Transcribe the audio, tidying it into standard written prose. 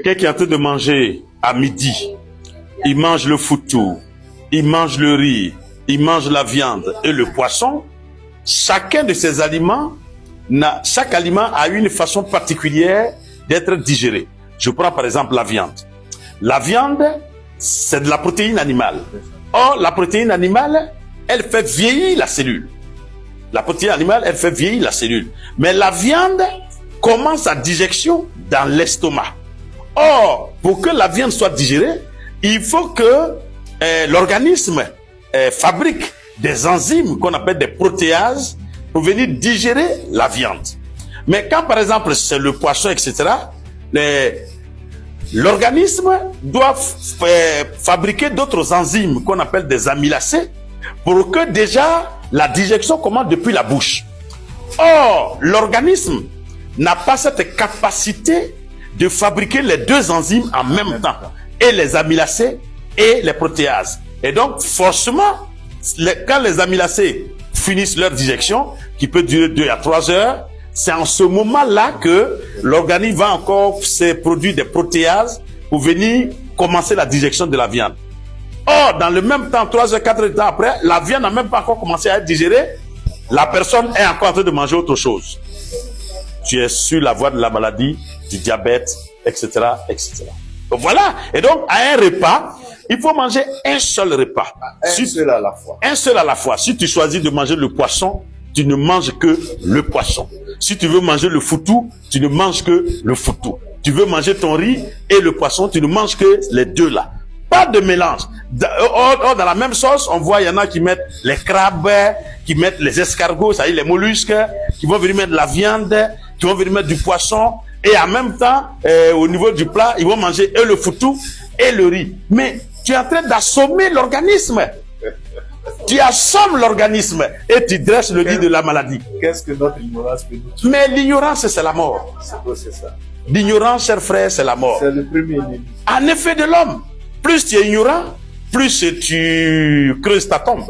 Quelqu'un qui est en train de manger à midi, il mange le foutou, il mange le riz, il mange la viande et le poisson. Chacun de ces aliments, chaque aliment a une façon particulière d'être digéré. Je prends par exemple la viande. La viande, c'est de la protéine animale. Or, la protéine animale, elle fait vieillir la cellule. La protéine animale, elle fait vieillir la cellule. Mais la viande commence sa digestion dans l'estomac. Or, pour que la viande soit digérée, il faut que l'organisme fabrique des enzymes qu'on appelle des protéases pour venir digérer la viande. Mais quand par exemple c'est le poisson, etc., l'organisme doit fabriquer d'autres enzymes qu'on appelle des amylacées pour que déjà la digestion commence depuis la bouche. Or, l'organisme n'a pas cette capacité de fabriquer les deux enzymes en même temps, et les amylacées et les protéases. Et donc, forcément, quand les amylacées finissent leur digestion, qui peut durer 2 à 3 heures, c'est en ce moment-là que l'organisme va encore se produire des protéases pour venir commencer la digestion de la viande. Or, dans le même temps, 3 heures, 4 heures de temps après, la viande n'a même pas encore commencé à être digérée. La personne est encore en train de manger autre chose. Tu es sur la voie de la maladie, du diabète, etc., etc. Donc, voilà. Et donc, à un repas, il faut manger un seul repas. Un seul à la fois. Un seul à la fois. Si tu choisis de manger le poisson, tu ne manges que le poisson. Si tu veux manger le foutou, tu ne manges que le foutou. Tu veux manger ton riz et le poisson, tu ne manges que les deux là. Pas de mélange. Dans la même sauce, on voit, il y en a qui mettent les crabes, qui mettent les escargots, c'est-à-dire les mollusques, qui vont venir mettre de la viande, qui vont venir mettre du poisson, et en même temps, au niveau du plat, ils vont manger et le foutou et le riz. Mais tu es en train d'assommer l'organisme. Tu assommes l'organisme et tu dresses le lit de la maladie. Qu'est-ce que notre ignorance peut nous tuer? Mais l'ignorance, c'est la mort. C'est ça. L'ignorance, chers frères, c'est la mort. C'est le premier ennemi. En effet de l'homme. Plus tu es ignorant, plus tu creuses ta tombe.